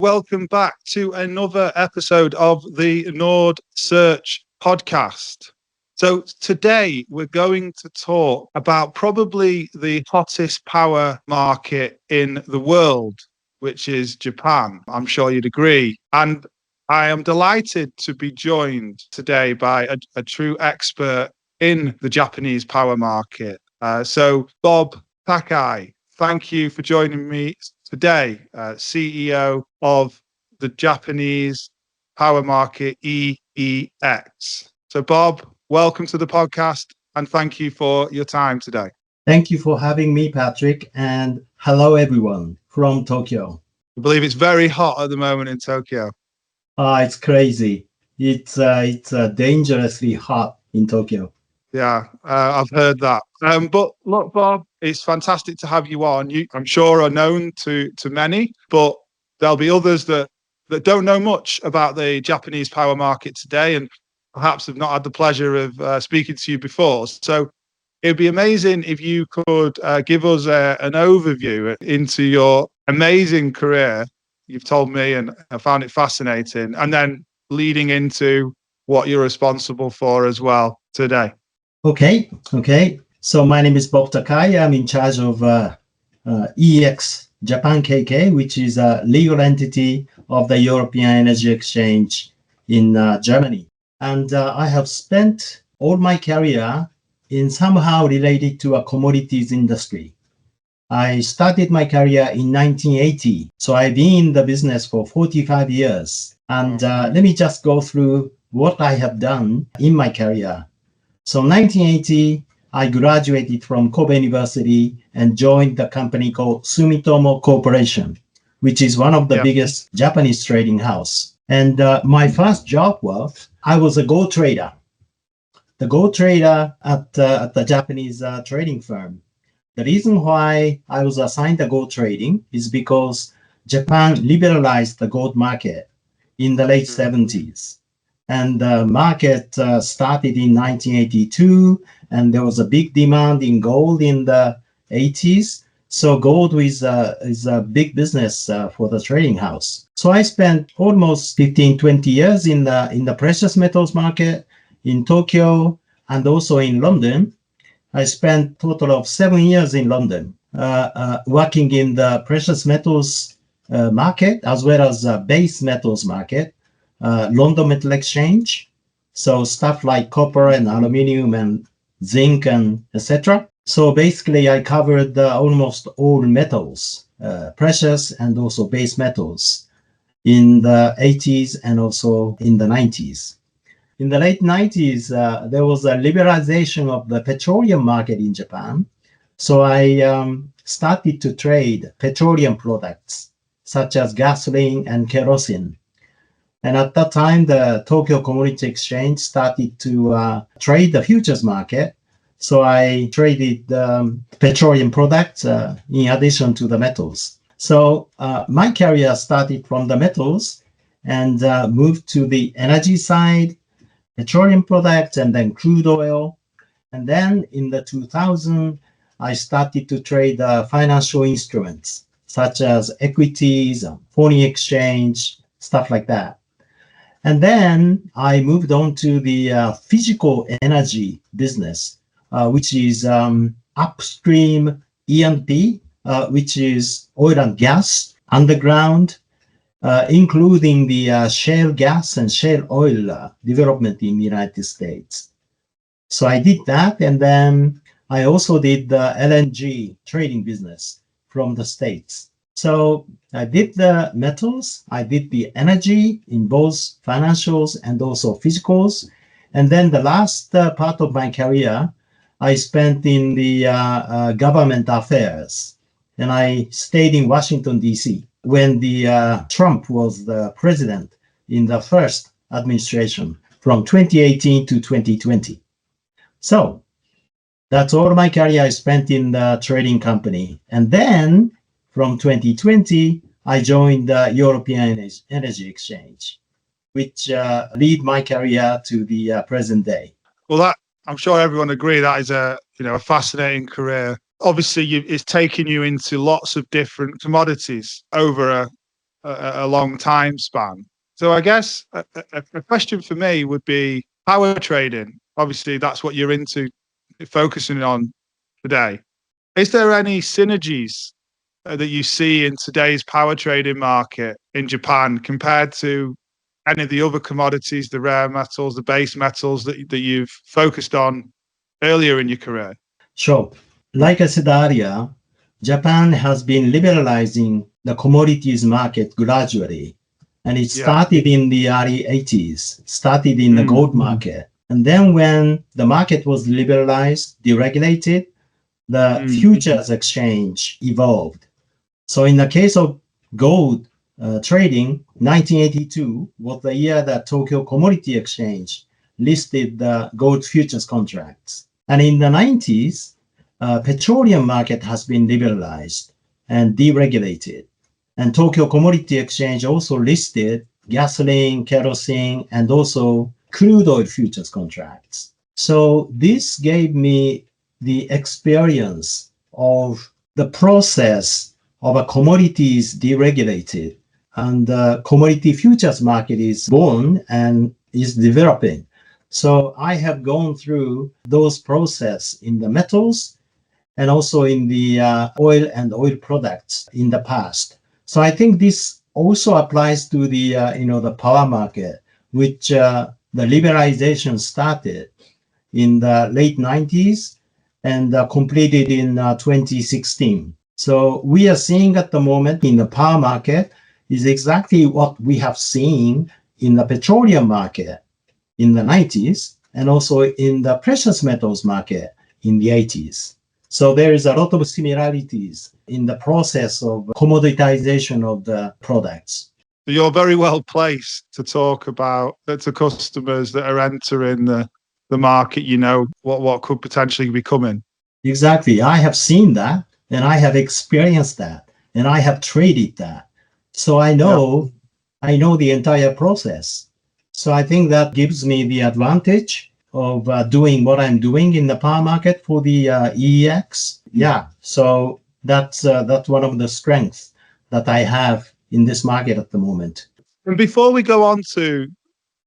Welcome back to another episode of the Nord Search podcast. So today we're going to talk about probably the hottest power market in the world, which is Japan. I'm sure you'd agree. And I am delighted to be joined today by a true expert in the Japanese power market. So Bob Takai, thank you for joining me today, CEO of the Japanese power market EEX. So, Bob, welcome to the podcast and thank you for your time today. Thank you for having me, Patrick, and hello everyone from Tokyo. I believe it's very hot at the moment in Tokyo. It's crazy. It's dangerously hot in Tokyo. Yeah, I've heard that. But look, Bob, it's fantastic to have you on. You, I'm sure, are known to many, but there'll be others that don't know much about the Japanese power market today, and perhaps have not had the pleasure of speaking to you before. So it'd be amazing if you could give us an overview into your amazing career. You've told me, and I found it fascinating, and then leading into what you're responsible for as well today. Okay. So my name is Bob Takai. I'm in charge of EEX Japan KK, which is a legal entity of the European Energy Exchange in Germany. And I have spent all my career in somehow related to a commodities industry. I started my career in 1980. So I've been in the business for 45 years. And let me just go through what I have done in my career. So 1980, I graduated from Kobe University and joined the company called Sumitomo Corporation, which is one of the biggest Japanese trading house. And my first job was, I was a gold trader. The gold trader at the Japanese trading firm. The reason why I was assigned the gold trading is because Japan liberalized the gold market in the late 70s. And the market started in 1982, and there was a big demand in gold in the 80s. So gold is a big business for the trading house. So I spent almost 15, 20 years in the precious metals market in Tokyo and also in London. I spent a total of 7 years in London, working in the precious metals market as well as base metals market. London Metal Exchange, so stuff like copper and aluminium and zinc and etc. So basically, I covered almost all metals, precious and also base metals, in the 80s and also in the 90s. In the late 90s, there was a liberalization of the petroleum market in Japan. So I started to trade petroleum products such as gasoline and kerosene. And at that time, the Tokyo Commodity Exchange started to trade the futures market. So I traded petroleum products in addition to the metals. So my career started from the metals and moved to the energy side, petroleum products, and then crude oil. And then in the 2000, I started to trade financial instruments such as equities, foreign exchange, stuff like that. And then I moved on to the physical energy business, which is upstream E&P, which is oil and gas, underground, including the shale gas and shale oil development in the United States. So I did that, and then I also did the LNG trading business from the States. So I did the metals, I did the energy in both financials and also physicals. And then the last part of my career, I spent in the government affairs. And I stayed in Washington, D.C. when the Trump was the president in the first administration from 2018 to 2020. So that's all my career I spent in the trading company. And then from 2020, I joined the European Energy Exchange, which lead my career to the present day. Well, that I'm sure everyone agree that is a fascinating career. Obviously, it's taken you into lots of different commodities over a long time span. So I guess a question for me would be power trading. Obviously, that's what you're into, focusing on today. Is there any synergies that you see in today's power trading market in Japan compared to any of the other commodities, the rare metals, the base metals that you've focused on earlier in your career? Sure. Like I said earlier, Japan has been liberalizing the commodities market gradually. And it started in the early 80s, started in the gold market. And then when the market was liberalized, deregulated, the futures exchange evolved. So in the case of gold trading, 1982 was the year that Tokyo Commodity Exchange listed the gold futures contracts. And in the 90s, petroleum market has been liberalized and deregulated. And Tokyo Commodity Exchange also listed gasoline, kerosene, and also crude oil futures contracts. So this gave me the experience of the process of a commodities deregulated, and the commodity futures market is born and is developing. So I have gone through those process in the metals and also in the oil and oil products in the past. So I think this also applies to the the power market, which the liberalization started in the late 90s and completed in 2016. So we are seeing at the moment in the power market is exactly what we have seen in the petroleum market in the 90s and also in the precious metals market in the 80s. So there is a lot of similarities in the process of commoditization of the products. You're very well placed to talk about to customers that are entering the market, what could potentially be coming. Exactly. I have seen that and I have experienced that and I have traded that. So I know the entire process. So I think that gives me the advantage of doing what I'm doing in the power market for the EEX. Yeah. So that's one of the strengths that I have in this market at the moment. And before we go on to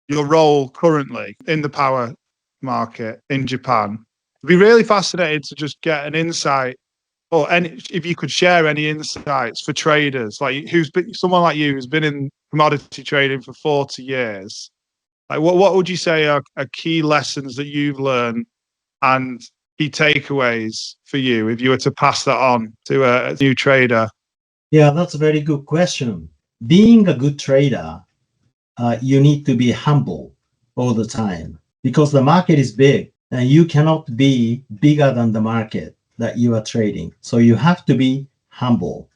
your role currently in the power market in Japan, it'd be really fascinating to just get an insight, or if you could share any insights for traders, like someone like you who's been in commodity trading for 40 years. Like what would you say are key lessons that you've learned and key takeaways for you if you were to pass that on to a new trader? Yeah, that's a very good question. Being a good trader, you need to be humble all the time because the market is big and you cannot be bigger than the market that you are trading. So you have to be humble.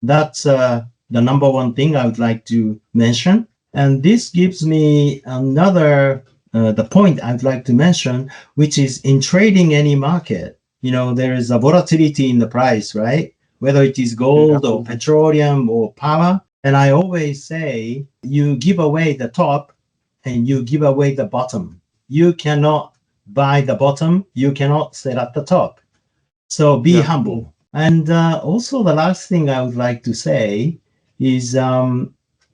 That's the number one thing I would like to mention. And this gives me another, the point I'd like to mention, which is in trading any market, there is a volatility in the price, right? Whether it is gold or petroleum or power. And I always say, you give away the top and you give away the bottom. You cannot buy the bottom. You cannot sell at the top. So be humble. And also the last thing I would like to say is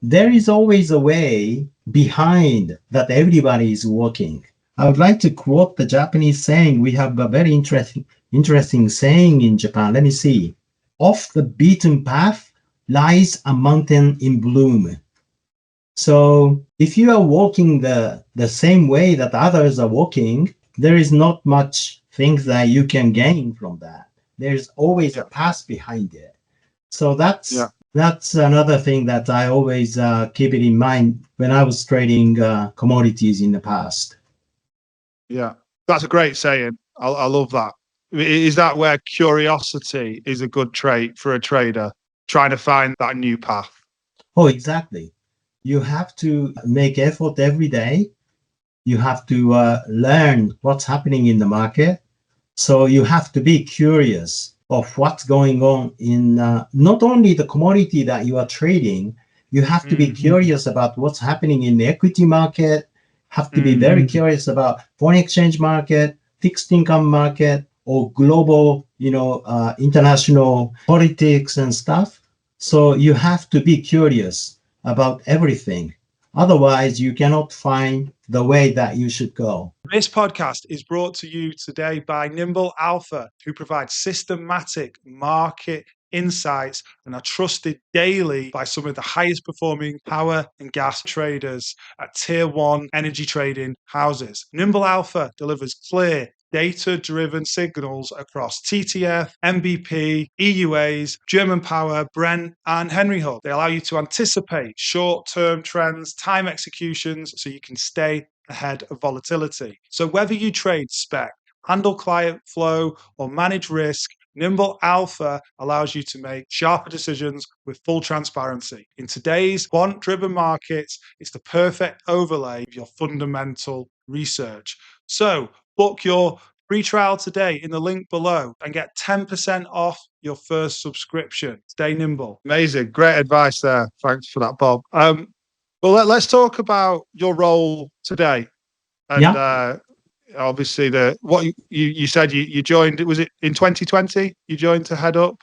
there is always a way behind that everybody is working. I would like to quote the Japanese saying. We have a very interesting saying in Japan. Let me see. Off the beaten path lies a mountain in bloom. So if you are walking the same way that others are walking, there is not much things that you can gain from that. There's always a path behind it. So that's another thing that I always keep it in mind when I was trading commodities in the past. Yeah, that's a great saying. I love that. Is that where curiosity is a good trait for a trader, trying to find that new path? Oh, exactly. You have to make effort every day. You have to learn what's happening in the market. So you have to be curious of what's going on in not only the commodity that you are trading, you have to be curious about what's happening in the equity market, have to be very curious about foreign exchange market, fixed income market, or global, international politics and stuff. So you have to be curious about everything. Otherwise, you cannot find the way that you should go. This podcast is brought to you today by Nimble Alpha, who provides systematic market insights and are trusted daily by some of the highest performing power and gas traders at tier one energy trading houses. Nimble Alpha delivers clear, data-driven signals across TTF, MBP, EUAs, German Power, Brent, and Henry Hub. They allow you to anticipate short-term trends, time executions, so you can stay ahead of volatility. So whether you trade spec, handle client flow, or manage risk, Nimble Alpha allows you to make sharper decisions with full transparency. In today's quant-driven markets, it's the perfect overlay of your fundamental research. So book your free trial today in the link below and get 10% off your first subscription. Stay nimble. Amazing. Great advice there. Thanks for that, Bob. Well, let's talk about your role today. And obviously, what you said you joined, was it in 2020? You joined to head up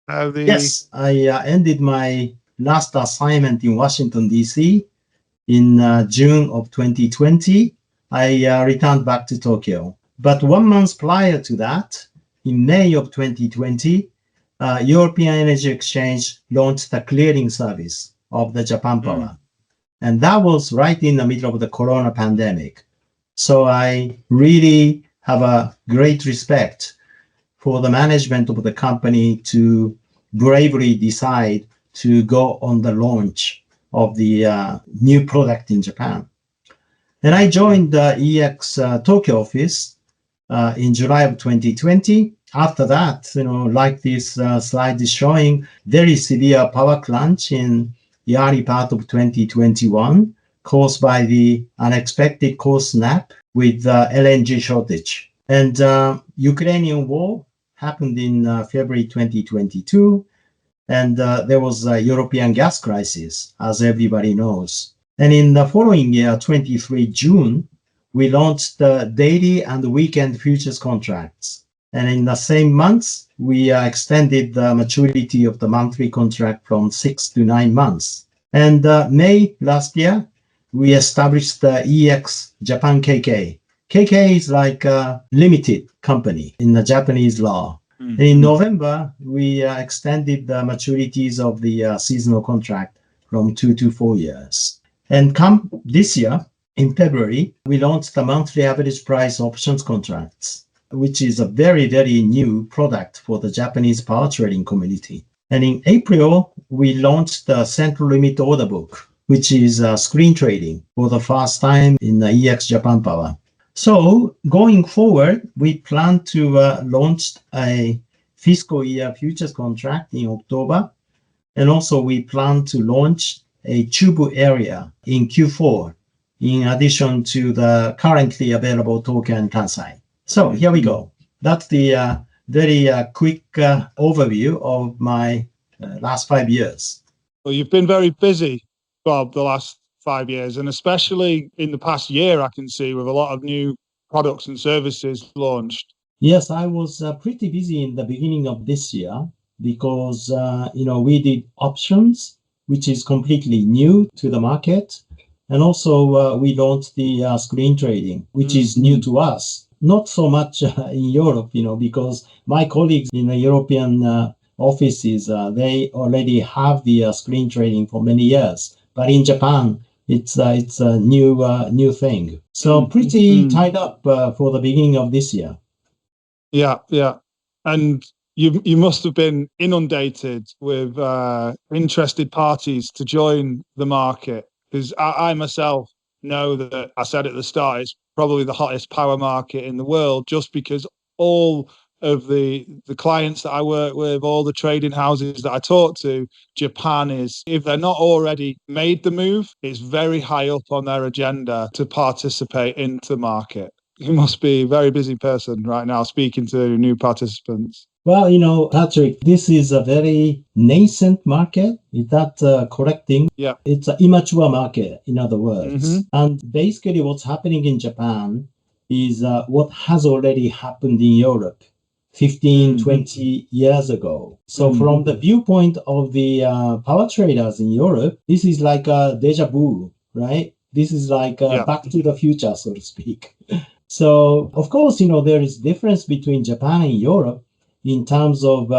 the... Yes, I ended my last assignment in Washington, D.C. in June of 2020. I returned back to Tokyo. But 1 month prior to that, in May of 2020, European Energy Exchange launched the clearing service of the Japan Power. And that was right in the middle of the corona pandemic. So I really have a great respect for the management of the company to bravely decide to go on the launch of the new product in Japan. And I joined the EEX Tokyo office in July of 2020. After that, like this slide is showing, very severe power crunch in the early part of 2021, caused by the unexpected cold snap with LNG shortage. And Ukrainian war happened in February 2022, and there was a European gas crisis, as everybody knows. And in the following year, 23 June, we launched the daily and weekend futures contracts. And in the same months, we extended the maturity of the monthly contract from 6 to 9 months. And May last year, we established the EEX Japan KK. KK is like a limited company in the Japanese law. And in November, we extended the maturities of the seasonal contract from 2 to 4 years. And come this year, in February, we launched the monthly average price options contracts, which is a very, very new product for the Japanese power trading community. And in April, we launched the central limit order book, which is screen trading for the first time in the EEX Japan Power. So going forward, we plan to launch a fiscal year futures contract in October. And also we plan to launch a Chubu area in Q4, in addition to the currently available token Takai. So here we go. That's the very quick overview of my last 5 years. Well, you've been very busy, Bob, the last 5 years, and especially in the past year, I can see, with a lot of new products and services launched. Yes, I was pretty busy in the beginning of this year because, we did options, which is completely new to the market. And also we launched the screen trading, which is new to us. Not so much in Europe, because my colleagues in the European offices, they already have the screen trading for many years. But in Japan, it's a new thing. So pretty tied up for the beginning of this year. Yeah. And you must have been inundated with interested parties to join the market. Because I myself know that, I said at the start, it's probably the hottest power market in the world, just because all of the clients that I work with, all the trading houses that I talk to, Japan is, if they're not already made the move, it's very high up on their agenda to participate into the market. You must be a very busy person right now speaking to new participants. Well, Patrick, this is a very nascent market. Is that correcting? Yeah. It's an immature market, in other words. And basically what's happening in Japan is what has already happened in Europe. 15, 20 years ago. So from the viewpoint of the power traders in Europe, this is like a deja vu, right? This is like back to the future, so to speak. So, of course, there is difference between Japan and Europe in terms of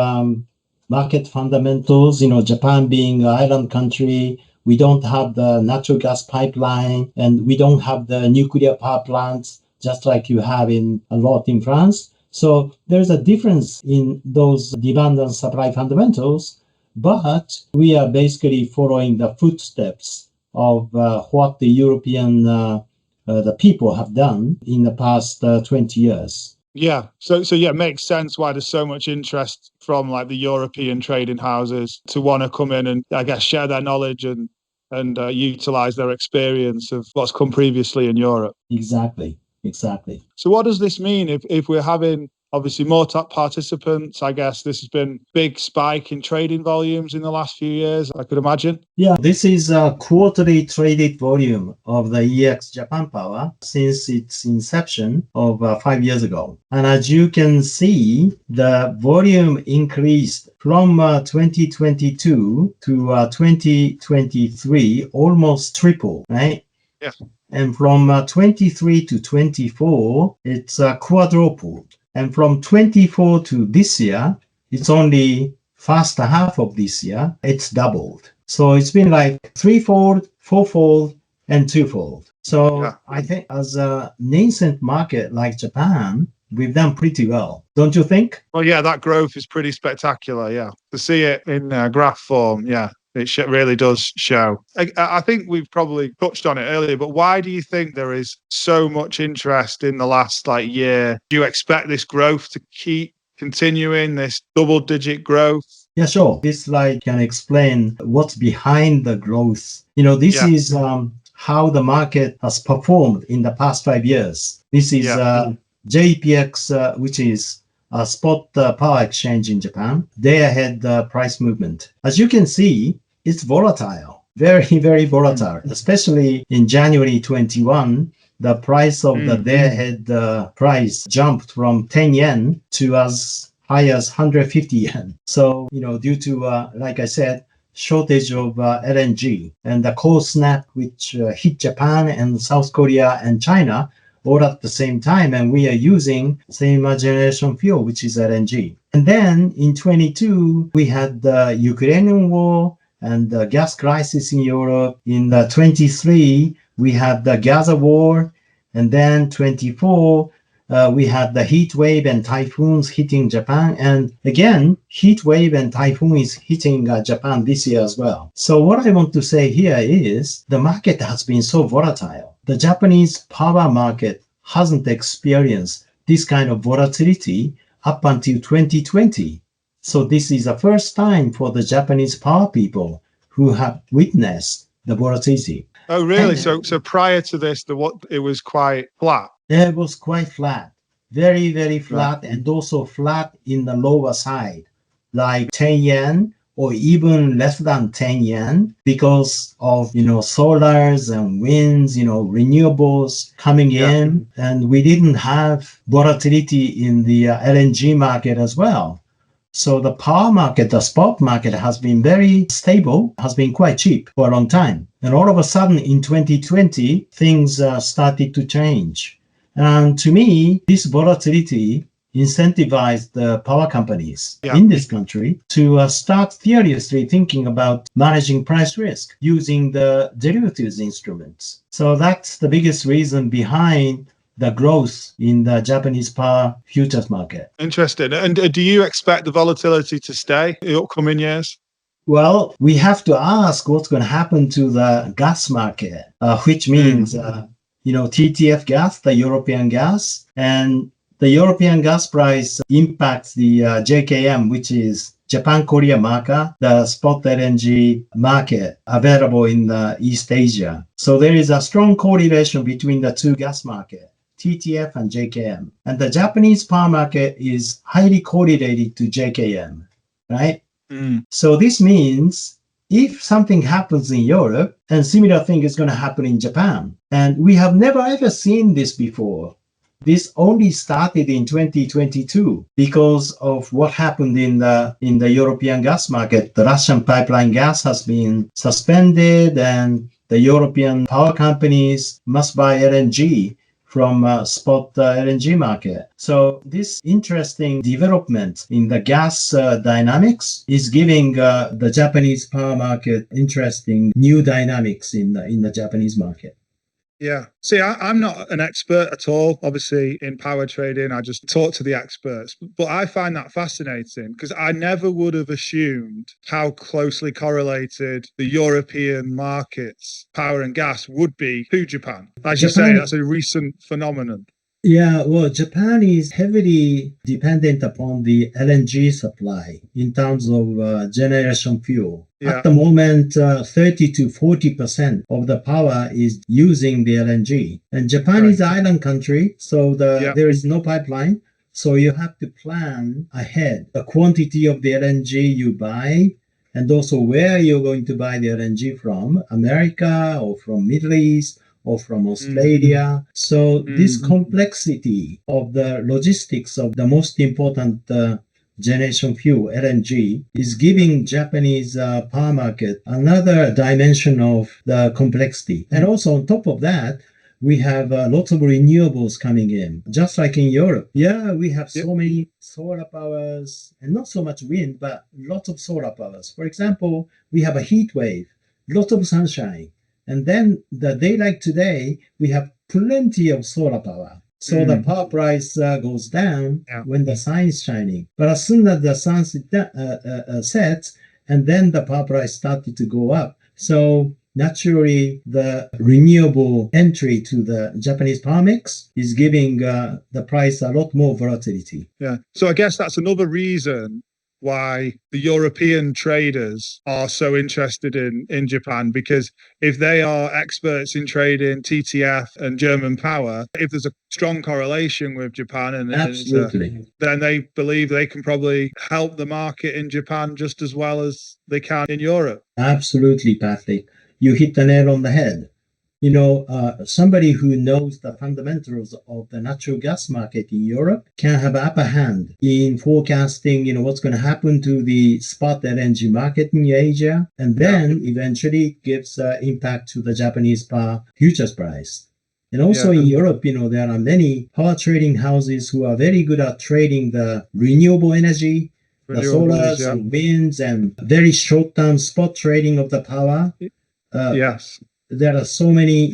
market fundamentals. Japan being an island country, we don't have the natural gas pipeline and we don't have the nuclear power plants, just like you have in a lot in France. So there's a difference in those demand and supply fundamentals, but we are basically following the footsteps of what the European the people have done in the past 20 years. Yeah. So yeah, it makes sense why there's so much interest from like the European trading houses to want to come in and I guess share their knowledge and utilize their experience of what's come previously in Europe. Exactly. So what does this mean if we're having obviously more top participants? I guess this has been big spike in trading volumes in the last few years, I could imagine. Yeah, this is a quarterly traded volume of the EEX Japan Power since its inception of 5 years ago. And as you can see, the volume increased from 2022 to 2023, almost triple, right? Yeah. And from 23 to 24, it's quadrupled. And from 24 to this year, it's only first half of this year, it's doubled. So it's been like threefold, fourfold, and twofold. So I think as a nascent market like Japan, we've done pretty well. Don't you think? Well, yeah, that growth is pretty spectacular. Yeah. To see it in graph form. Yeah. It really does show. I think we've probably touched on it earlier, but why do you think there is so much interest in the last year? Do you expect this growth to keep continuing, this double-digit growth? Yeah, sure. This slide can explain what's behind the growth. This is how the market has performed in the past 5 years. This is JPX, which is a spot power exchange in Japan. Day ahead price movement. As you can see, it's volatile, very, very volatile, especially in January 21. The price of the day ahead price jumped from 10 yen to as high as 150 yen. So, due to, like I said, shortage of LNG and the cold snap, which hit Japan and South Korea and China all at the same time, and we are using same generation fuel, which is LNG. And then in 22, we had the Ukrainian war and the gas crisis in Europe. In 23, we had the Gaza war, and then 24, we had the heat wave and typhoons hitting Japan. And again, heat wave and typhoon is hitting Japan this year as well. So what I want to say here is the market has been so volatile. The Japanese power market hasn't experienced this kind of volatility up until 2020. So this is the first time for the Japanese power people who have witnessed the volatility. Oh, really? So prior to this, it was quite flat? It was quite flat, very, very flat, and also flat in the lower side, like 10 yen or even less than 10 yen because of, solars and winds, renewables coming in. And we didn't have volatility in the LNG market as well. So the power market, the spot market has been very stable, has been quite cheap for a long time. And all of a sudden in 2020, things started to change. And to me, this volatility incentivized the power companies in this country to start seriously thinking about managing price risk using the derivatives instruments. So that's the biggest reason behind the growth in the Japanese power futures market. Interesting. And do you expect the volatility to stay in the upcoming years? Well, we have to ask what's going to happen to the gas market, which means, TTF gas, the European gas, and the European gas price impacts the JKM, which is Japan-Korea market, the spot LNG market available in East Asia. So there is a strong correlation between the two gas markets, TTF and JKM. And the Japanese power market is highly correlated to JKM, right? So this means if something happens in Europe, and similar thing is going to happen in Japan. And we have never ever seen this before. This only started in 2022 because of what happened in the European gas market. The Russian pipeline gas has been suspended, and the European power companies must buy LNG from spot LNG market. So this interesting development in the gas dynamics is giving the Japanese power market interesting new dynamics in the Japanese market. Yeah. See, I'm not an expert at all, obviously, in power trading. I just talk to the experts. But I find that fascinating because I never would have assumed how closely correlated the European markets, power and gas, would be to Japan. As you say, that's a recent phenomenon. Yeah, well, Japan is heavily dependent upon the LNG supply in terms of generation fuel. Yeah. At the moment, 30 to 40% of the power is using the LNG. And Japan is an island country, so there is no pipeline. So you have to plan ahead the quantity of the LNG you buy, and also where you're going to buy the LNG from, America or from Middle East or from Australia. So this complexity of the logistics of the most important generation fuel, LNG, is giving Japanese power market another dimension of the complexity. And also on top of that, we have lots of renewables coming in, just like in Europe. Yeah, we have so many solar powers, and not so much wind, but lots of solar powers. For example, we have a heat wave, lots of sunshine. And then the day like today, we have plenty of solar power. So the power price goes down when the sun is shining. But as soon as the sun sets, and then the power price started to go up. So naturally, the renewable entry to the Japanese power mix is giving the price a lot more volatility. Yeah. So I guess that's another reason why the European traders are so interested in Japan, because if they are experts in trading TTF and German power, if there's a strong correlation with Japan, and then they believe they can probably help the market in Japan just as well as they can in Europe. Absolutely, Patrick. You hit the nail on the head. You know, somebody who knows the fundamentals of the natural gas market in Europe can have an upper hand in forecasting, what's going to happen to the spot LNG market in Asia. And then eventually it gives impact to the Japanese power futures price. And also in Europe, there are many power trading houses who are very good at trading the renewable energy, the solars and winds, and very short-term spot trading of the power. Yes. There are so many,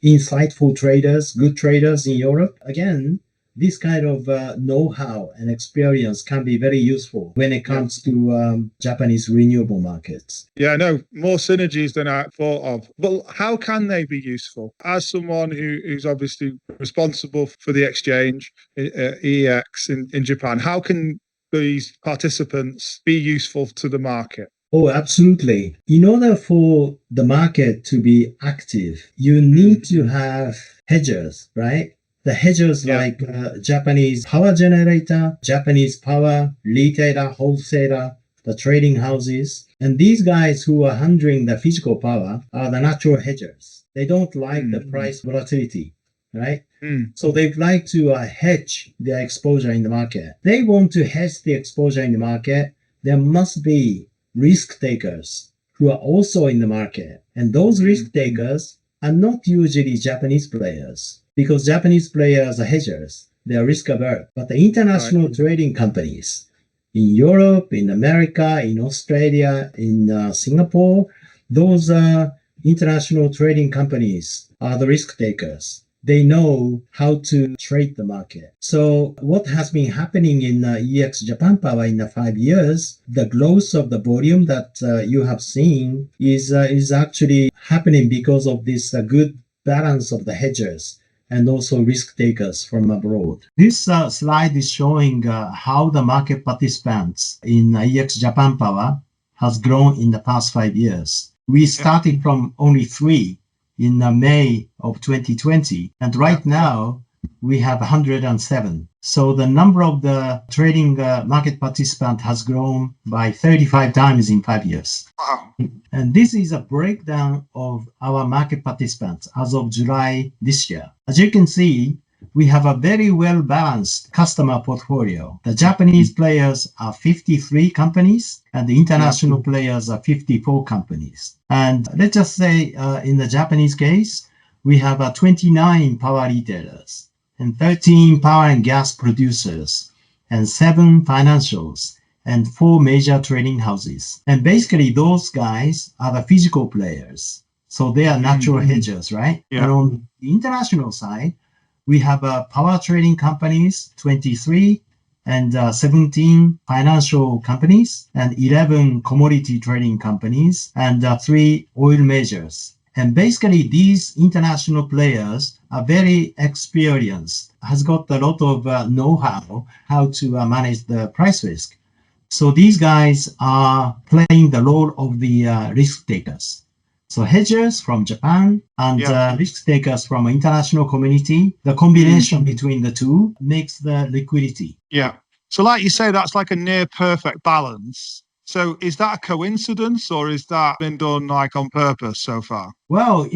insightful traders, good traders in Europe. Again, this kind of know-how and experience can be very useful when it comes to Japanese renewable markets. Yeah, no, more synergies than I thought of. But how can they be useful? As someone who's obviously responsible for the exchange, EEX in Japan, how can these participants be useful to the market? Oh, absolutely. In order for the market to be active, you need to have hedgers, right? The hedgers like Japanese power generator, Japanese power retailer, wholesaler, the trading houses. And these guys who are handling the physical power are the natural hedgers. They don't like the price volatility, right? So they'd like to hedge their exposure in the market. They want to hedge the exposure in the market. There must be risk takers who are also in the market. And those risk takers are not usually Japanese players, because Japanese players are hedgers. They are risk averse. But the international trading companies in Europe, in America, in Australia, in Singapore, those international trading companies are the risk takers. They know how to trade the market. So what has been happening in EEX Japan Power in the 5 years, the growth of the volume that you have seen is actually happening because of this good balance of the hedgers and also risk takers from abroad. This slide is showing how the market participants in EEX Japan Power has grown in the past 5 years. We started from only 3 in May of 2020, and right now we have 107. So the number of the trading market participant has grown by 35 times in 5 years. Wow. And this is a breakdown of our market participants as of July this year. As you can see, we have a very well-balanced customer portfolio. The Japanese players are 53 companies, and the international players are 54 companies. And let's just say in the Japanese case, we have 29 power retailers and 13 power and gas producers and 7 financials and 4 major trading houses. And basically, those guys are the physical players. So they are natural hedgers, right? Yeah. And on the international side, we have power trading companies, 23, and 17 financial companies, and 11 commodity trading companies, and 3 oil majors. And basically, these international players are very experienced, has got a lot of know-how how to manage the price risk. So these guys are playing the role of the risk takers. So hedgers from Japan and risk takers from international community, the combination between the two makes the liquidity. Yeah. So like you say, that's like a near perfect balance. So is that a coincidence or is that been done like on purpose so far? Well,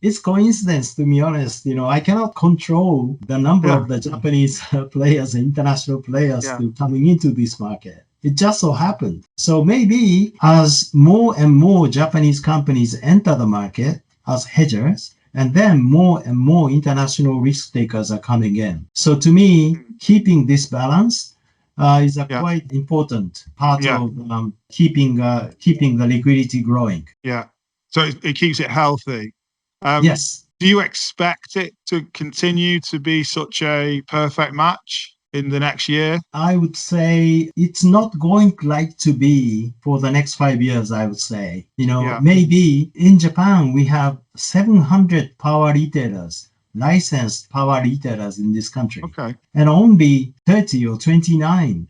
it's coincidence, to be honest. I cannot control the number of the Japanese players and international players to coming into this market. It just so happened. So maybe as more and more Japanese companies enter the market as hedgers, and then more and more international risk takers are coming in. So to me, keeping this balance is a quite important part of keeping the liquidity growing. Yeah. So it keeps it healthy. Yes. Do you expect it to continue to be such a perfect match in the next year? I would say it's not going like to be for the next 5 years, I would say. Maybe in Japan, we have 700 power retailers, licensed power retailers in this country. Okay. And only 30 or 29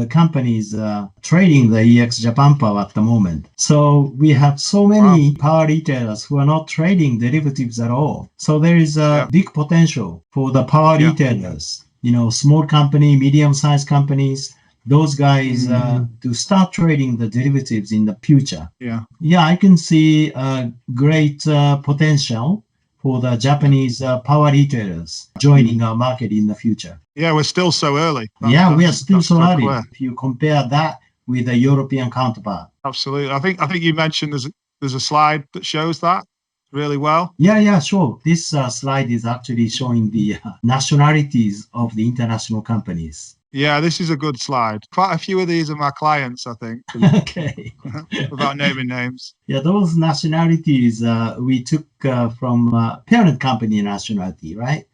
companies trading the EEX Japan Power at the moment. So we have so many power retailers who are not trading derivatives at all. So there is a big potential for the power retailers. Small company, medium-sized companies, those guys to start trading the derivatives in the future. Yeah, I can see a great potential for the Japanese power retailers joining our market in the future. Yeah, we're still so early. We are still so early. If you compare that with the European counterpart. Absolutely. I think you mentioned there's a slide that shows that really well. Yeah, sure. This slide is actually showing the nationalities of the international companies. Yeah, this is a good slide. Quite a few of these are my clients, I think. Okay. Without naming names. Yeah, those nationalities we took from parent company nationality, right?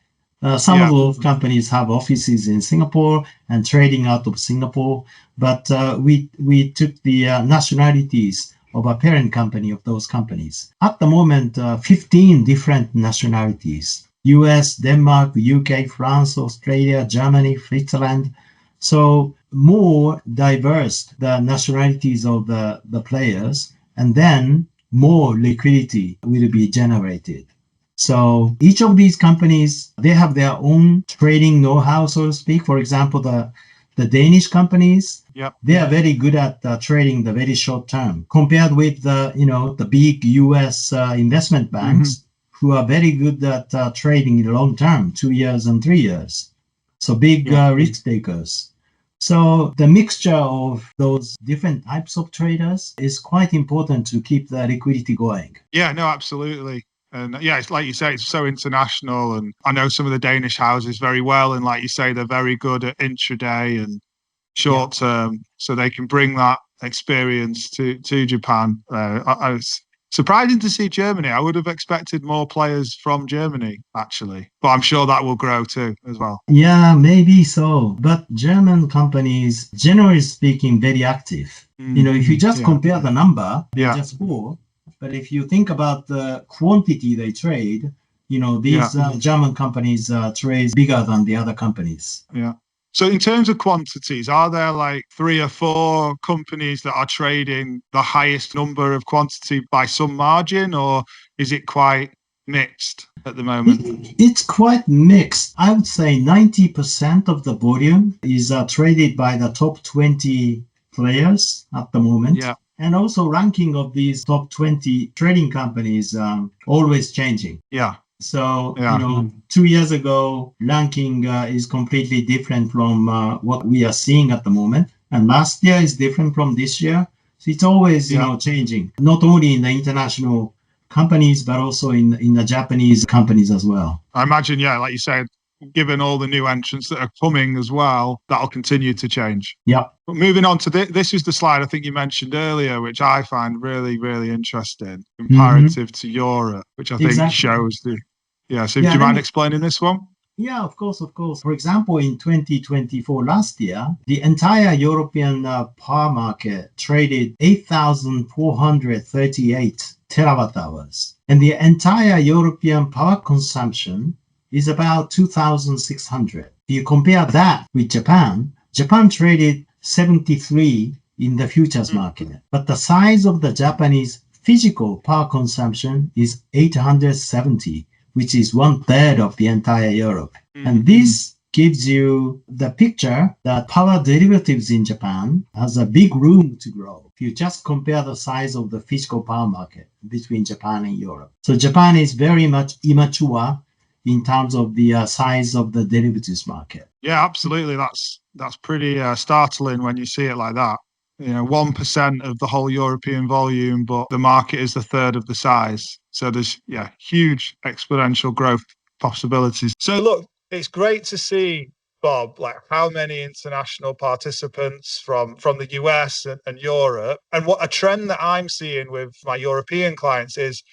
Some of those companies have offices in Singapore and trading out of Singapore, but we took the nationalities of a parent company of those companies. At the moment, 15 different nationalities: US, Denmark, UK, France, Australia, Germany, Switzerland. So more diverse the nationalities of the players, and then more liquidity will be generated. So each of these companies, they have their own trading know-how, so to speak. For example, the Danish companies, they are very good at trading the very short term compared with the big US investment banks who are very good at trading in the long term, 2 years and 3 years. So big risk takers. So the mixture of those different types of traders is quite important to keep the liquidity going. Yeah, no, absolutely. And it's like you say, it's so international. And I know some of the Danish houses very well. And like you say, they're very good at intraday and short term. So they can bring that experience to Japan. I was surprising to see Germany. I would have expected more players from Germany, actually. But I'm sure that will grow too, as well. Yeah, maybe so. But German companies, generally speaking, very active. If you just compare the number, they're just 4. But if you think about the quantity they trade, these German companies trade bigger than the other companies. Yeah. So in terms of quantities, are there like 3 or 4 companies that are trading the highest number of quantity by some margin, or is it quite mixed at the moment? It's quite mixed. I would say 90% of the volume is traded by the top 20 players at the moment. Yeah. And also ranking of these top 20 trading companies always changing. Yeah. So, Yeah. 2 years ago, ranking is completely different from what we are seeing at the moment. And last year is different from this year. So it's always, changing, not only in the international companies, but also in the Japanese companies as well. I imagine, yeah, like you said, given all the new entrants that are coming as well, that'll continue to change. Yeah. But moving on to this is the slide I think you mentioned earlier, which I find really, really interesting, comparative to Europe, which I think shows the. Yeah, so do you mind explaining this one? Yeah, of course. For example, in 2024, last year, the entire European power market traded 8,438 terawatt hours. And the entire European power consumption is about 2,600. If you compare that with Japan, Japan traded 73 in the futures market. But the size of the Japanese physical power consumption is 870. Which is 1/3 of the entire Europe. And this gives you the picture that power derivatives in Japan has a big room to grow. If you just compare the size of the physical power market between Japan and Europe. So Japan is very much immature in terms of the size of the derivatives market. Yeah, absolutely. That's pretty startling when you see it like that. 1% of the whole European volume, but the market is 1/3 of the size. So there's, huge exponential growth possibilities. So look, it's great to see, Bob, like how many international participants from the US and Europe. And what a trend that I'm seeing with my European clients is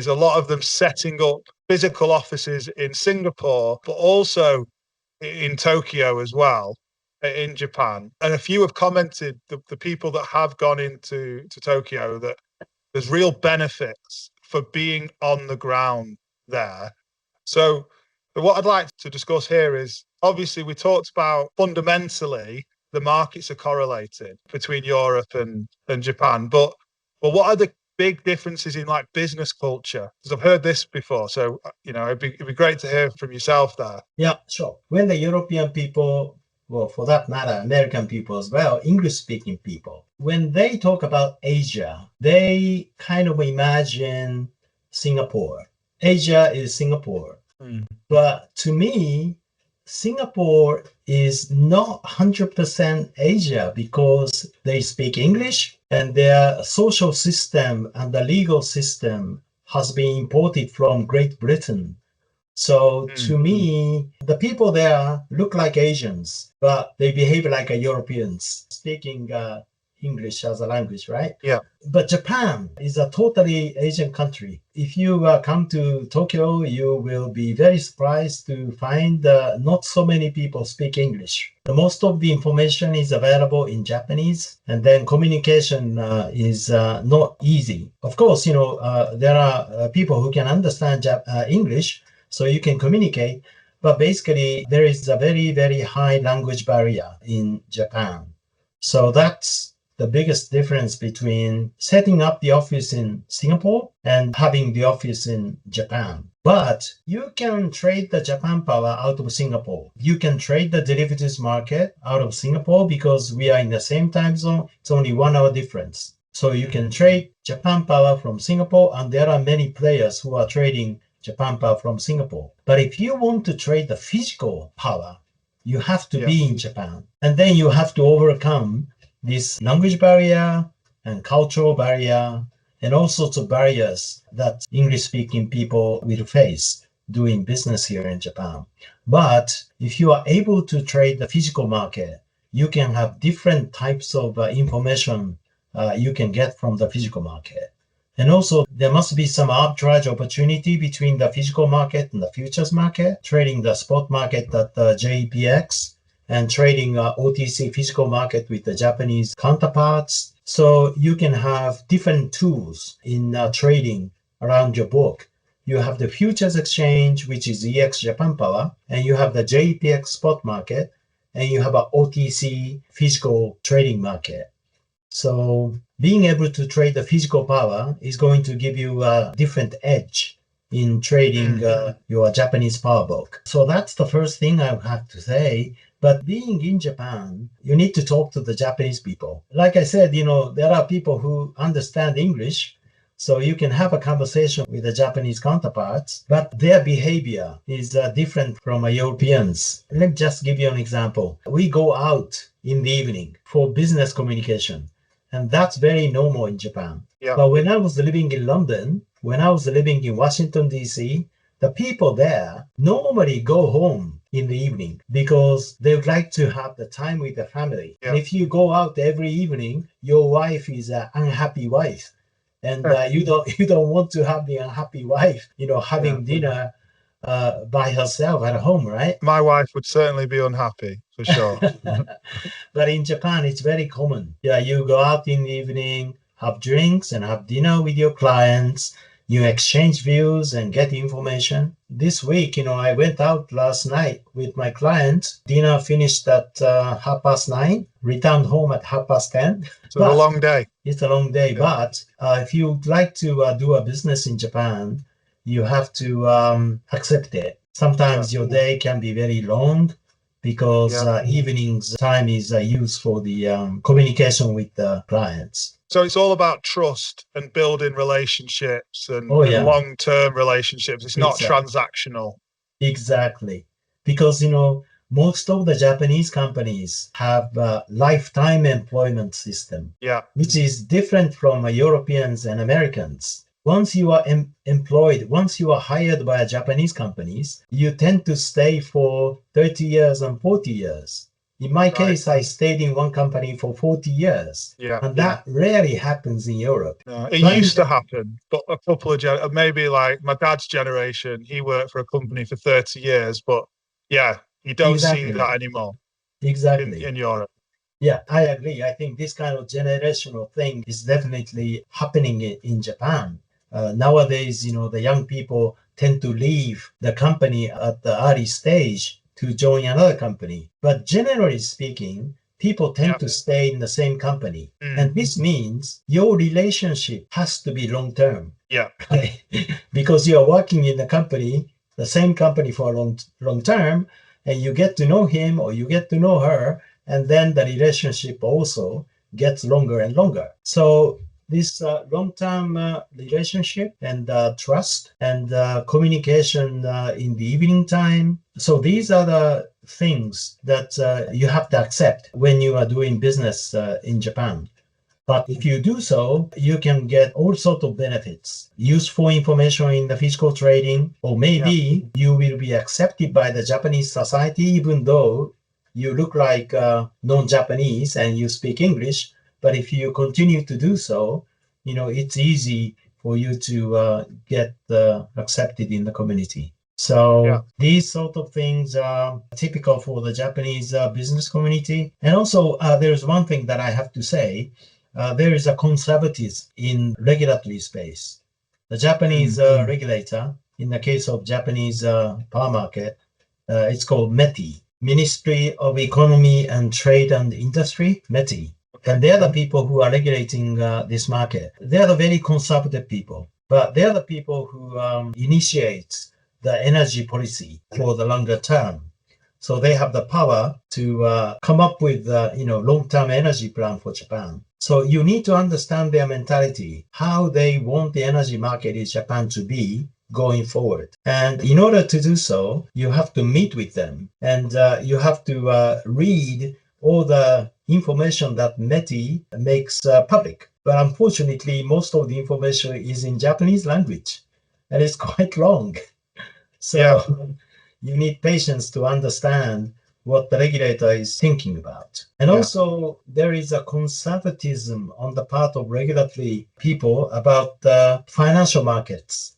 a lot of them setting up physical offices in Singapore, but also in Tokyo as well, in Japan. And a few have commented, the people that have gone into Tokyo, that there's real benefits for being on the ground there. So what I'd like to discuss here is, obviously we talked about fundamentally the markets are correlated between Europe and Japan, but what are the big differences in like business culture? Because I've heard this before, so it'd be great to hear from yourself there. Yeah, sure. When the European people, well, for that matter, American people as well, English-speaking people, when they talk about Asia, they kind of imagine Singapore. Asia is Singapore. But to me, Singapore is not 100% Asia because they speak English and their social system and the legal system has been imported from Great Britain. So to me, the people there look like Asians, but they behave like Europeans, speaking English as a language, right? Yeah. But Japan is a totally Asian country. If you come to Tokyo, you will be very surprised to find not so many people speak English. Most of the information is available in Japanese, and then communication is not easy. Of course, there are people who can understand English, so you can communicate, but basically there is a very, very high language barrier in Japan. So that's the biggest difference between setting up the office in Singapore and having the office in Japan. But you can trade the Japan power out of Singapore. You can trade the derivatives market out of Singapore because we are in the same time zone. It's only 1 hour difference. So you can trade Japan power from Singapore, and there are many players who are trading Japan power from Singapore. But if you want to trade the physical power, you have to be in Japan. And then you have to overcome this language barrier and cultural barrier and all sorts of barriers that English-speaking people will face doing business here in Japan. But if you are able to trade the physical market, you can have different types of information you can get from the physical market. And also, there must be some arbitrage opportunity between the physical market and the futures market, trading the spot market at the JEPX, and trading OTC physical market with the Japanese counterparts. So you can have different tools in trading around your book. You have the futures exchange, which is EEX Japan Power, and you have the JEPX spot market, and you have an OTC physical trading market. So being able to trade the physical power is going to give you a different edge in trading your Japanese power book. So that's the first thing I have to say. But being in Japan, you need to talk to the Japanese people. Like I said, there are people who understand English. So you can have a conversation with the Japanese counterparts, but their behavior is different from Europeans. Let me just give you an example. We go out in the evening for business communication, and that's very normal in Japan. Yeah. But when I was living in London, when I was living in Washington, D.C., the people there normally go home in the evening because they would like to have the time with the family. Yeah. And if you go out every evening, your wife is an unhappy wife. And you don't want to have the unhappy wife, having dinner by herself at home, right? My wife would certainly be unhappy, for sure. But in Japan, it's very common. Yeah, you go out in the evening, have drinks and have dinner with your clients. You exchange views and get information. This week, I went out last night with my clients. Dinner finished at 9:30, returned home at 10:30. So it's a long day. It's a long day, Yeah. but if you'd like to do a business in Japan, you have to accept it. Sometimes your day can be very long because evening's time is used for the communication with the clients. So it's all about trust and building relationships and long-term relationships. It's not transactional. Exactly. Because, most of the Japanese companies have a lifetime employment system, which is different from Europeans and Americans. Once you are employed, once you are hired by Japanese companies, you tend to stay for 30 years and 40 years. In my case, I stayed in one company for 40 years. And that rarely happens in Europe. It used to happen, but a couple of maybe like my dad's generation, he worked for a company for 30 years, but you don't see that anymore. Exactly. In Europe. Yeah, I agree. I think this kind of generational thing is definitely happening in Japan. Nowadays, the young people tend to leave the company at the early stage to join another company. But generally speaking, people tend to stay in the same company. And this means your relationship has to be long-term. Yeah. Because you are working in the same company for a long term, and you get to know him or you get to know her, and then the relationship also gets longer and longer. So this long-term relationship and trust and communication in the evening time. So these are the things that you have to accept when you are doing business in Japan. But if you do so, you can get all sorts of benefits, useful information in the physical trading, or maybe you will be accepted by the Japanese society, even though you look like non-Japanese and you speak English. But if you continue to do so, it's easy for you to get accepted in the community. So these sort of things are typical for the Japanese business community. And also, there's one thing that I have to say. There is a conservatism in regulatory space. The Japanese regulator, in the case of Japanese power market, it's called METI, Ministry of Economy and Trade and Industry, METI. And they are the people who are regulating this market. They are the very conservative people, but they are the people who initiate the energy policy for the longer term. So they have the power to come up with long-term energy plan for Japan. So you need to understand their mentality, how they want the energy market in Japan to be going forward. And in order to do so, you have to meet with them and you have to read all the information that METI makes public. But unfortunately, most of the information is in Japanese language and it's quite long. So you need patience to understand what the regulator is thinking about. And also, there is a conservatism on the part of regulatory people about the financial markets,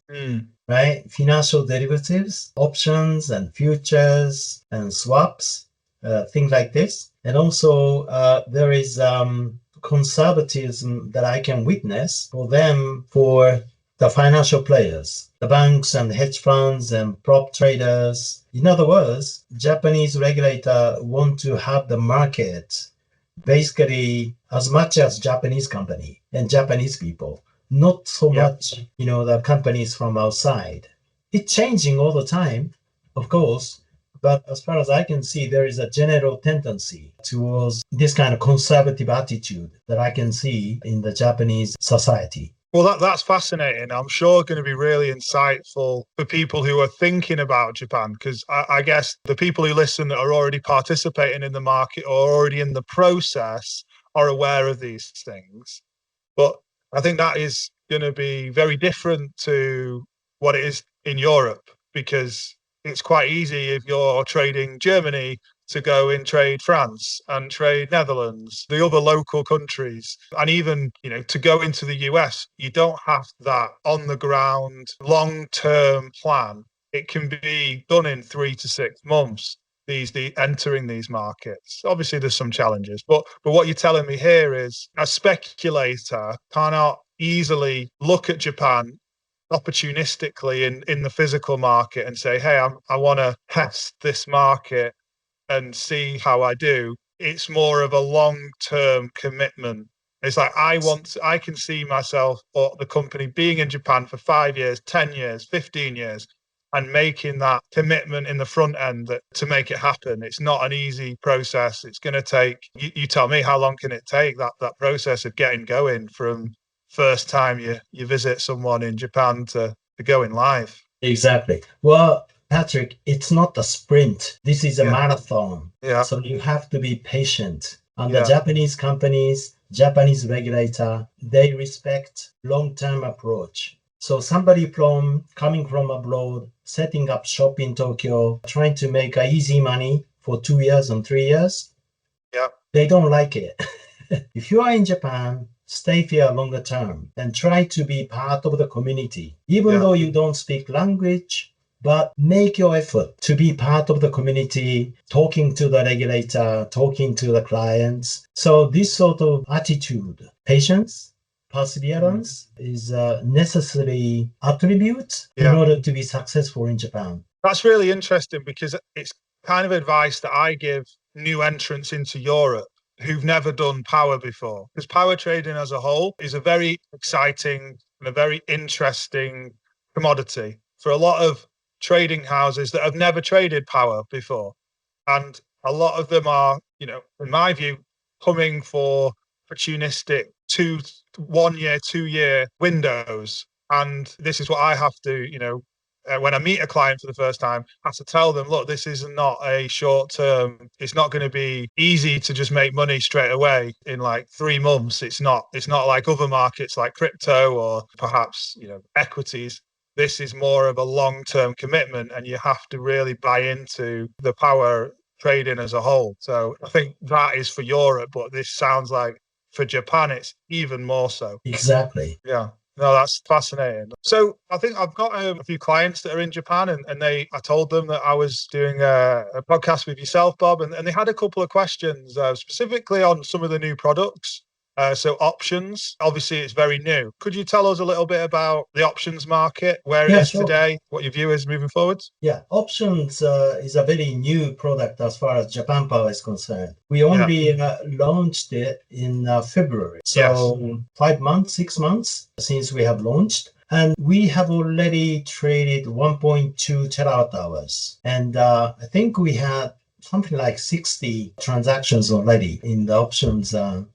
right? Financial derivatives, options and futures and swaps, things like this. And also, there is conservatism that I can witness for them for the financial players, the banks and hedge funds and prop traders. In other words, Japanese regulator want to have the market basically as much as Japanese company and Japanese people, not so much, the companies from outside. It's changing all the time, of course, but as far as I can see, there is a general tendency towards this kind of conservative attitude that I can see in the Japanese society. Well, that's fascinating. I'm sure going to be really insightful for people who are thinking about Japan, because I guess the people who listen that are already participating in the market or already in the process are aware of these things. But I think that is going to be very different to what it is in Europe, because it's quite easy if you're trading Germany to go and trade France and trade Netherlands, the other local countries, and even, to go into the US. You don't have that on the ground long term plan. It can be done in 3 to 6 months. Entering these markets. Obviously, there's some challenges, but what you're telling me here is a speculator cannot easily look at Japan opportunistically in the physical market and say, "Hey, I want to test this market and see how I do." It's more of a long-term commitment. It's like I can see myself or the company being in Japan for 5 years, 10 years, 15 years, and making that commitment in the front end to make it happen. It's not an easy process. It's going to take, you tell me, how long can it take, that process of getting going from first time you visit someone in Japan to going live? Exactly. Well, Patrick, it's not a sprint. This is a Yeah. marathon. Yeah. So you have to be patient. And the Yeah. Japanese companies, Japanese regulator, they respect long-term approach. So somebody coming from abroad, setting up shop in Tokyo, trying to make easy money for 2 years and 3 years, Yeah. they don't like it. If you are in Japan, stay here longer term and try to be part of the community. Even though you don't speak language, but make your effort to be part of the community, talking to the regulator, talking to the clients. So this sort of attitude, patience, perseverance is a necessary attribute in order to be successful in Japan. That's really interesting, because it's kind of advice that I give new entrants into Europe who've never done power before, because power trading as a whole is a very exciting and a very interesting commodity for a lot of trading houses that have never traded power before. And a lot of them are, in my view, coming for opportunistic 1 year, 2 year windows. And this is what I have to, when I meet a client for the first time, I have to tell them, look, this is not a short term. It's not going to be easy to just make money straight away in like 3 months. It's not like other markets like crypto or perhaps, equities. This is more of a long-term commitment, and you have to really buy into the power trading as a whole. So I think that is for Europe, but this sounds like for Japan, it's even more so. Exactly. Yeah. No, that's fascinating. So I think I've got a few clients that are in Japan, and I told them that I was doing a podcast with yourself, Bob, and they had a couple of questions specifically on some of the new products. So options, obviously it's very new. Could you tell us a little bit about the options market, where it is today, what your view is moving forwards? Yeah, options is a very new product as far as Japan Power is concerned. We only launched it in February. So 5 months, 6 months since we have launched. And we have already traded 1.2 terawatt hours. And I think we had something like 60 transactions already in the options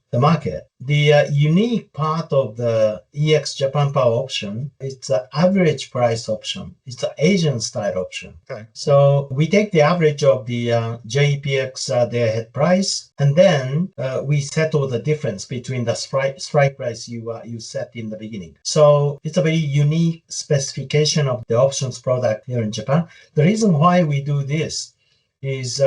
the market. The unique part of the EEX Japan Power option is the average price option. It's the Asian style option. Okay. So we take the average of the JEPX day ahead price, and then we settle the difference between the strike price you set in the beginning. So it's a very unique specification of the options product here in Japan. The reason why we do this is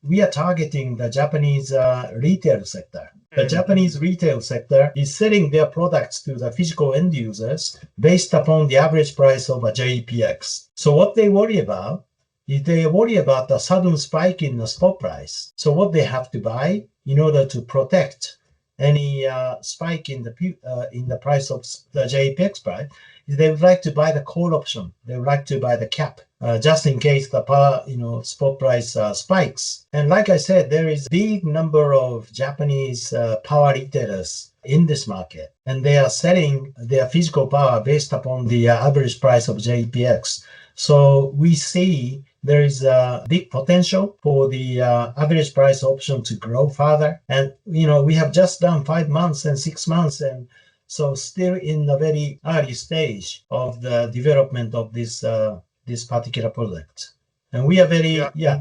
we are targeting the Japanese retail sector. The Japanese retail sector is selling their products to the physical end users based upon the average price of a JEPX. So what they worry about is they worry about the sudden spike in the spot price. So what they have to buy in order to protect any spike in the price of the JEPX price is they would like to buy the call option. They would like to buy the cap. Just in case the power, spot price spikes. And like I said, there is a big number of Japanese power retailers in this market, and they are selling their physical power based upon the average price of JPX. So we see there is a big potential for the average price option to grow further. And, we have just done 5 months and 6 months, and So still in the very early stage of the development of this particular product. And we are very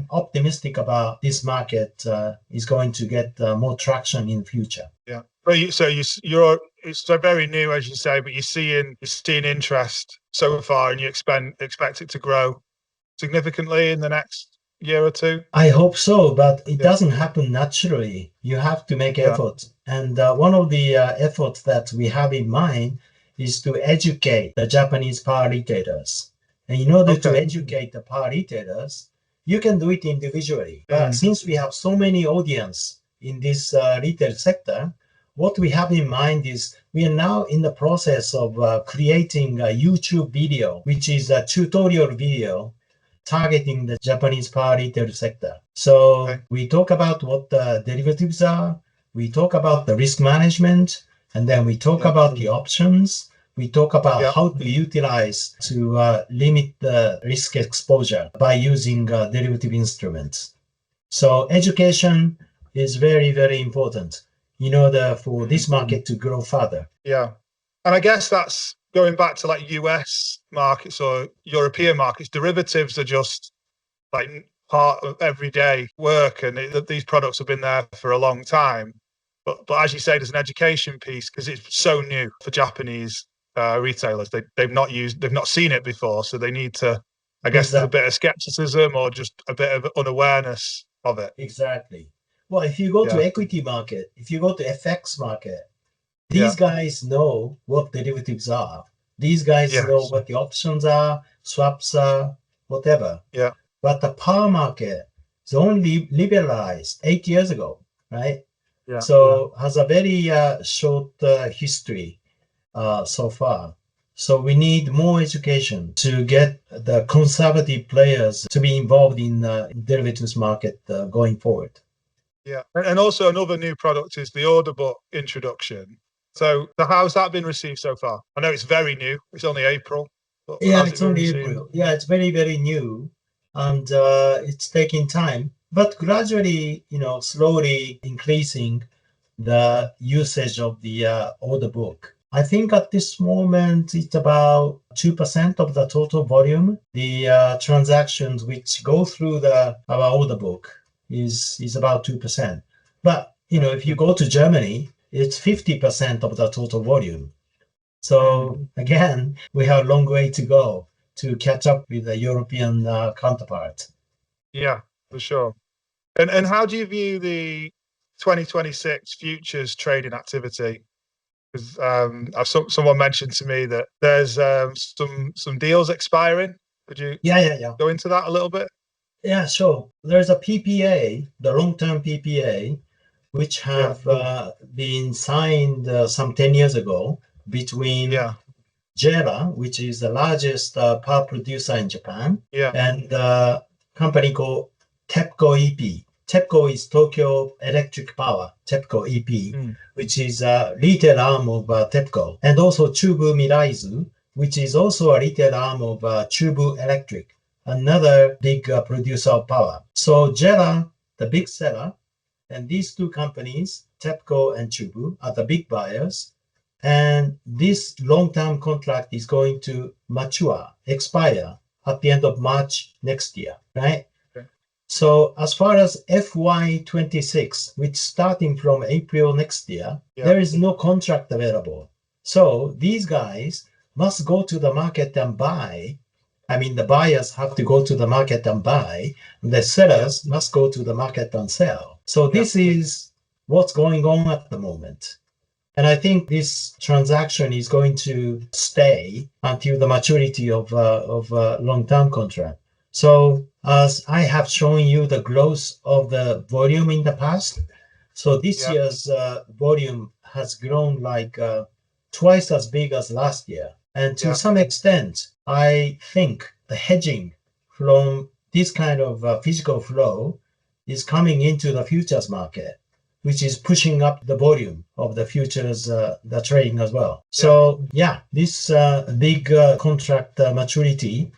optimistic about this market is going to get more traction in the future. Yeah. But you're it's so very new, as you say, but you're seeing interest so far, and you expect it to grow significantly in the next year or two. I hope so, but it doesn't happen naturally. You have to make effort. And one of the efforts that we have in mind is to educate the Japanese power retailers. And in order to educate the power retailers, you can do it individually. But since we have so many audience in this retail sector, what we have in mind is we are now in the process of creating a YouTube video, which is a tutorial video targeting the Japanese power retail sector. So we talk about what the derivatives are, we talk about the risk management, and then we talk about the options. We talk about how to utilize to limit the risk exposure by using derivative instruments. So education is very, very important in order for this market to grow further. Yeah. And I guess that's going back to like US markets or European markets. Derivatives are just like part of everyday work, and these products have been there for a long time. But as you say, there's an education piece because it's so new for Japanese retailers. They've not seen it before, so they need to. I guess there's a bit of skepticism or just a bit of unawareness of it. Exactly. Well, if you go to equity market, if you go to FX market, these guys know what derivatives are. These guys know what the options are, swaps are, whatever. Yeah. But the power market is only liberalized 8 years ago, right? Yeah. So has a very short history so far. So we need more education to get the conservative players to be involved in the derivatives market going forward. Yeah. And also another new product is the order book introduction. So how's that been received so far? I know it's very new. It's only April. It's only April. Yeah, it's very, very new. And it's taking time. But gradually, slowly increasing the usage of the order book. I think at this moment, it's about 2% of the total volume. The transactions which go through our order book is about 2%. But, if you go to Germany, it's 50% of the total volume. So again, we have a long way to go to catch up with the European counterpart. Yeah, for sure. And how do you view the 2026 futures trading activity? Because someone mentioned to me that there's some deals expiring. Could you go into that a little bit? Yeah, sure. There's a PPA, the long-term PPA, which have been signed some 10 years ago between JERA, which is the largest power producer in Japan, and a company called TEPCO EP. TEPCO is Tokyo Electric Power, TEPCO EP, which is a retail arm of TEPCO, and also Chubu Miraizu, which is also a retail arm of Chubu Electric, another big producer of power. So JERA, the big seller, and these two companies, TEPCO and Chubu, are the big buyers. And this long-term contract is going to expire at the end of March next year, right? Okay. So as far as FY26, which starting from April next year, there is no contract available. So these guys must go to the market and buy. I mean, the buyers have to go to the market and buy. The sellers must go to the market and sell. So this is what's going on at the moment. And I think this transaction is going to stay until the maturity of a long-term contract. So as I have shown you the growth of the volume in the past, so this year's volume has grown like twice as big as last year. And to some extent, I think the hedging from this kind of physical flow is coming into the futures market, which is pushing up the volume of the futures, the trading as well. So this big contract maturity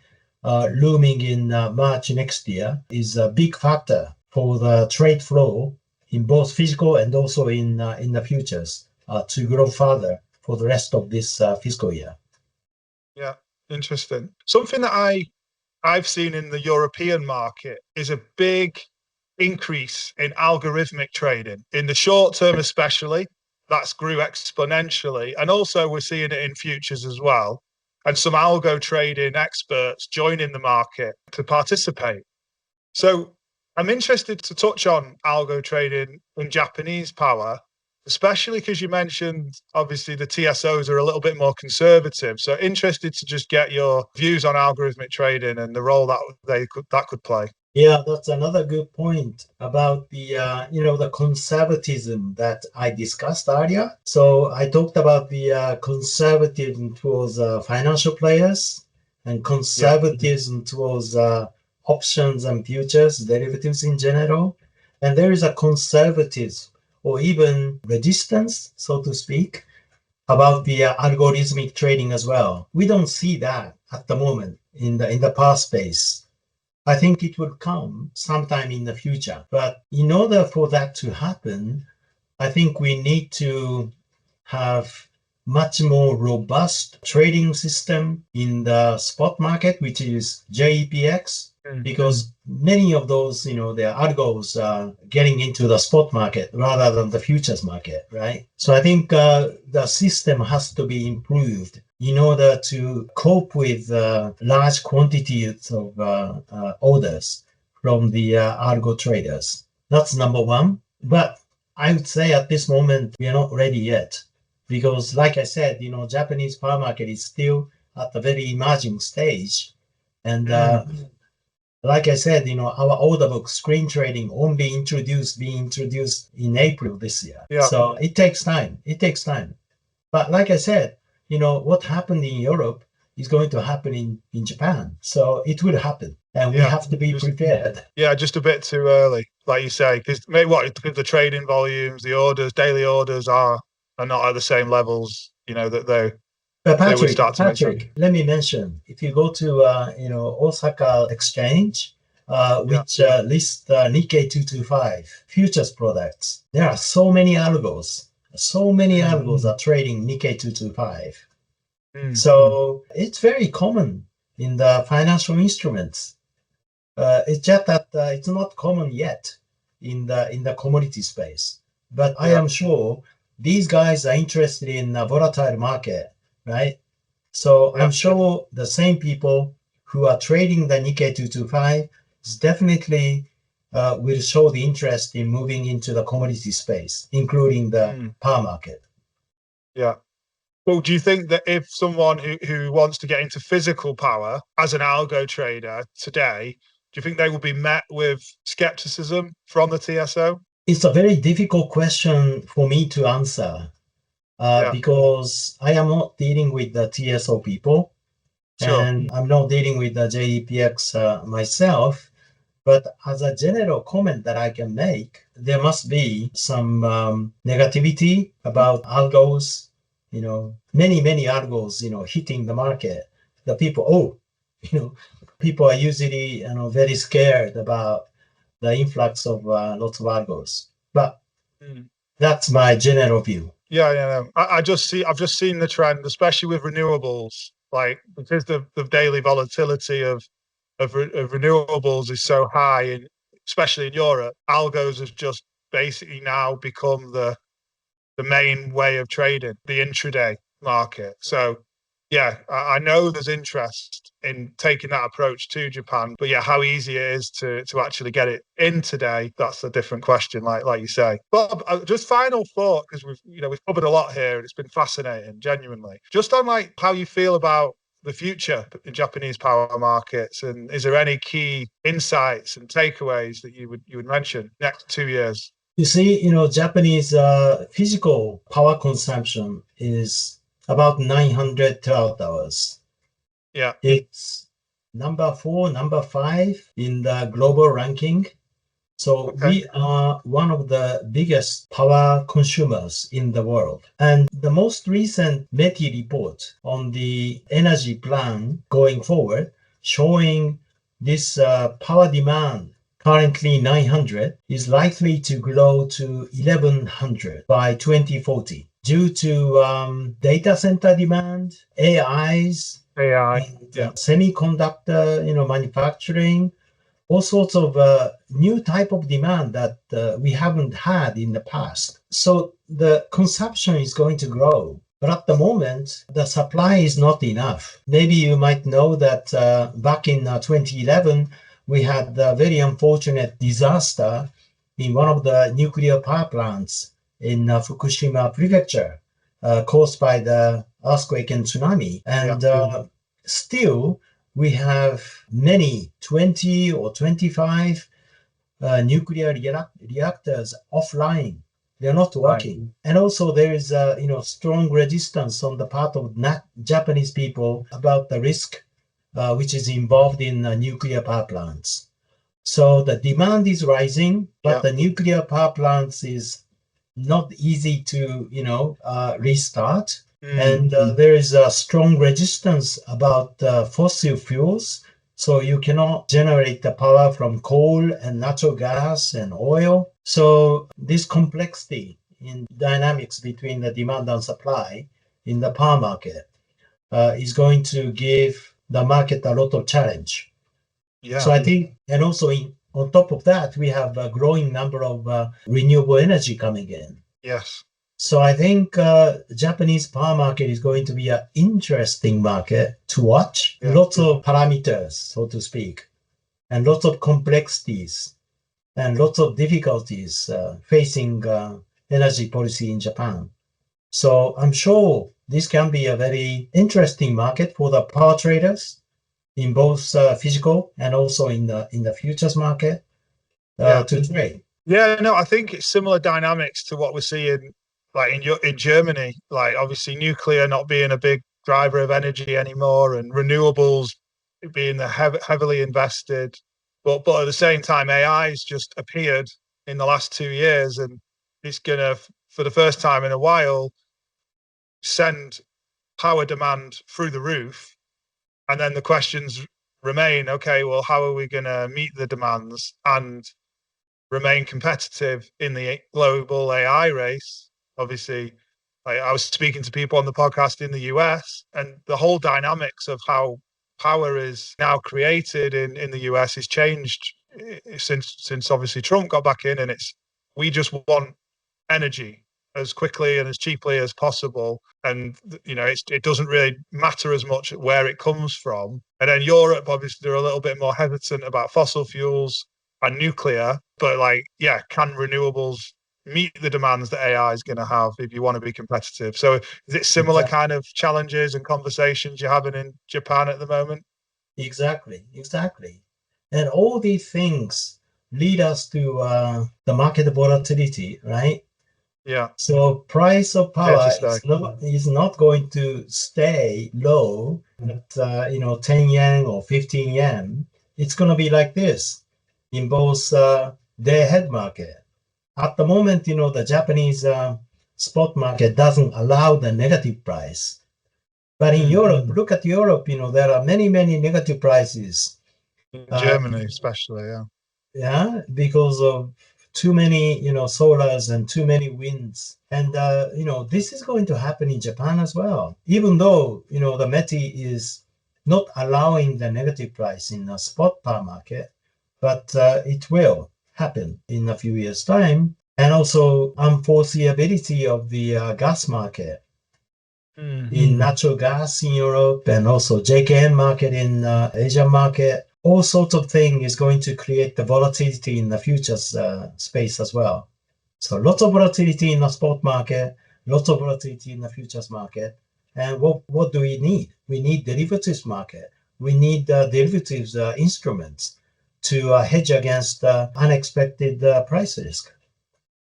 looming in March next year is a big factor for the trade flow in both physical and also in the futures to grow further for the rest of this fiscal year. Yeah, interesting. Something that I've seen in the European market is a big increase in algorithmic trading in the short term, especially. That's grew exponentially, and also we're seeing it in futures as well. And some algo trading experts joining the market to participate. So I'm interested to touch on algo trading in Japanese power, especially because you mentioned obviously the TSOs are a little bit more conservative. So interested to just get your views on algorithmic trading and the role that could play. Yeah, that's another good point about the the conservatism that I discussed earlier. So I talked about the conservatism towards financial players and conservatism towards options and futures, derivatives in general. And there is a conservatism or even resistance, so to speak, about the algorithmic trading as well. We don't see that at the moment in the power space. I think it will come sometime in the future. But in order for that to happen, I think we need to have much more robust trading system in the spot market, which is JEPX, because many of those, the algos are getting into the spot market rather than the futures market, right? So I think the system has to be improved in order to cope with large quantities of orders from the algo traders. That's number one. But I would say at this moment, we are not ready yet. Because like I said, Japanese power market is still at the very emerging stage. And like I said, our order book screen trading only being introduced in April this year. Yeah. So it takes time. But like I said, what happened in Europe is going to happen in Japan. So it will happen. And we have to be prepared. Yeah, just a bit too early, like you say, because the trading volumes, the orders, daily orders are not at the same levels, that they would start to Patrick, let me mention, if you go to Osaka Exchange, which lists Nikkei 225 futures products, there are so many algos. So many algos are trading Nikkei 225. So it's very common in the financial instruments. It's just that it's not common yet in the commodity space. But I am sure these guys are interested in a volatile market, right? So I'm sure the same people who are trading the Nikkei 225 is definitely will show the interest in moving into the commodity space, including the power market. Yeah. Well, do you think that if someone who wants to get into physical power as an algo trader today, do you think they will be met with skepticism from the TSO? It's a very difficult question for me to answer because I am not dealing with the TSO people and I'm not dealing with the JEPX myself. But as a general comment that I can make, there must be some negativity about algos, many algos, hitting the market. The people, people are usually, very scared about the influx of lots of algos. But that's my general view. Yeah. I've just seen the trend, especially with renewables, like because the daily volatility of renewables is so high, and especially in Europe, algos have just basically now become the main way of trading, the intraday market. So yeah, I know there's interest in taking that approach to Japan, but how easy it is to actually get it in today, that's a different question, like you say. Bob, just final thought, because we've covered a lot here and it's been fascinating, genuinely. Just on how you feel about the future in Japanese power markets, and is there any key insights and takeaways that you would mention next 2 years? You see, Japanese physical power consumption is about 900 terawatt hours. Yeah. It's number 4, number 5 in the global ranking. So we are one of the biggest power consumers in the world. And the most recent METI report on the energy plan going forward, showing this power demand currently 900 is likely to grow to 1100 by 2040. due to data center demand, AIs, AI. and semiconductor, manufacturing, all sorts of new type of demand that we haven't had in the past. So the consumption is going to grow. But at the moment, the supply is not enough. Maybe you might know that back in 2011, we had a very unfortunate disaster in one of the nuclear power plants in Fukushima Prefecture, caused by the earthquake and tsunami. And still, we have many 20 or 25 nuclear reactors offline. They're not working. Right. And also there is strong resistance on the part of Japanese people about the risk which is involved in nuclear power plants. So the demand is rising, but the nuclear power plants is not easy to restart. And there is a strong resistance about fossil fuels. So you cannot generate the power from coal and natural gas and oil. So this complexity in dynamics between the demand and supply in the power market is going to give the market a lot of challenge. Yeah. So I think, and also on top of that, we have a growing number of renewable energy coming in. Yes. So I think Japanese power market is going to be an interesting market to watch. Yeah. Lots of parameters, so to speak, and lots of complexities and lots of difficulties facing energy policy in Japan. So I'm sure this can be a very interesting market for the power traders in both physical and also in the futures market to trade. Yeah, no, I think it's similar dynamics to what we're seeing like in Germany, like obviously nuclear not being a big driver of energy anymore and renewables being the heavily invested. But at the same time, AI has just appeared in the last 2 years and it's going to, for the first time in a while, send power demand through the roof. And then the questions remain, okay, well, how are we going to meet the demands and remain competitive in the global AI race? Obviously, I was speaking to people on the podcast in the US, and the whole dynamics of how power is now created in the US has changed since obviously Trump got back in, and we just want energy as quickly and as cheaply as possible. And, it doesn't really matter as much where it comes from. And then Europe, obviously, they're a little bit more hesitant about fossil fuels and nuclear, but can renewables meet the demands that AI is going to have if you want to be competitive? So is it similar kind of challenges and conversations you're having in Japan at the moment? Exactly. And all these things lead us to the market volatility, right? Yeah. So price of power is not going to stay low at 10 yen or 15 yen. It's going to be like this in both day-ahead market. At the moment, the Japanese spot market doesn't allow the negative price. But in Europe, look at Europe, there are many, many negative prices. In Germany, especially, yeah. Yeah, because of too many, solars and too many winds. And, this is going to happen in Japan as well. Even though, the METI is not allowing the negative price in the spot power market, but it will happen in a few years' time. And also unforeseeability of the gas market in natural gas in Europe and also JKN market in Asian market. All sorts of things is going to create the volatility in the futures space as well. So lots of volatility in the spot market, lots of volatility in the futures market. And what do we need? We need derivatives market. We need derivatives instruments to hedge against unexpected price risk.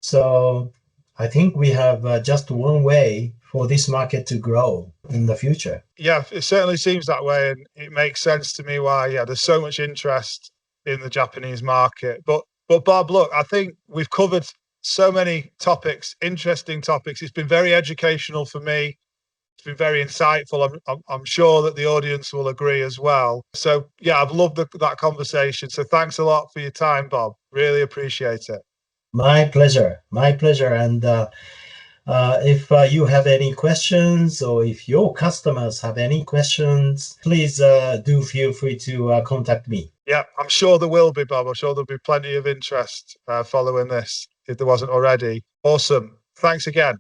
So I think we have just one way for this market to grow in the future. Yeah, it certainly seems that way. And it makes sense to me why, there's so much interest in the Japanese market. But Bob, look, I think we've covered so many topics, interesting topics. It's been very educational for me. It's been very insightful. I'm sure that the audience will agree as well. So, I've loved that conversation. So thanks a lot for your time, Bob. Really appreciate it. My pleasure. And If you have any questions or if your customers have any questions, please do feel free to contact me. Yeah, I'm sure there will be, Bob. I'm sure there'll be plenty of interest following this if there wasn't already. Awesome. Thanks again.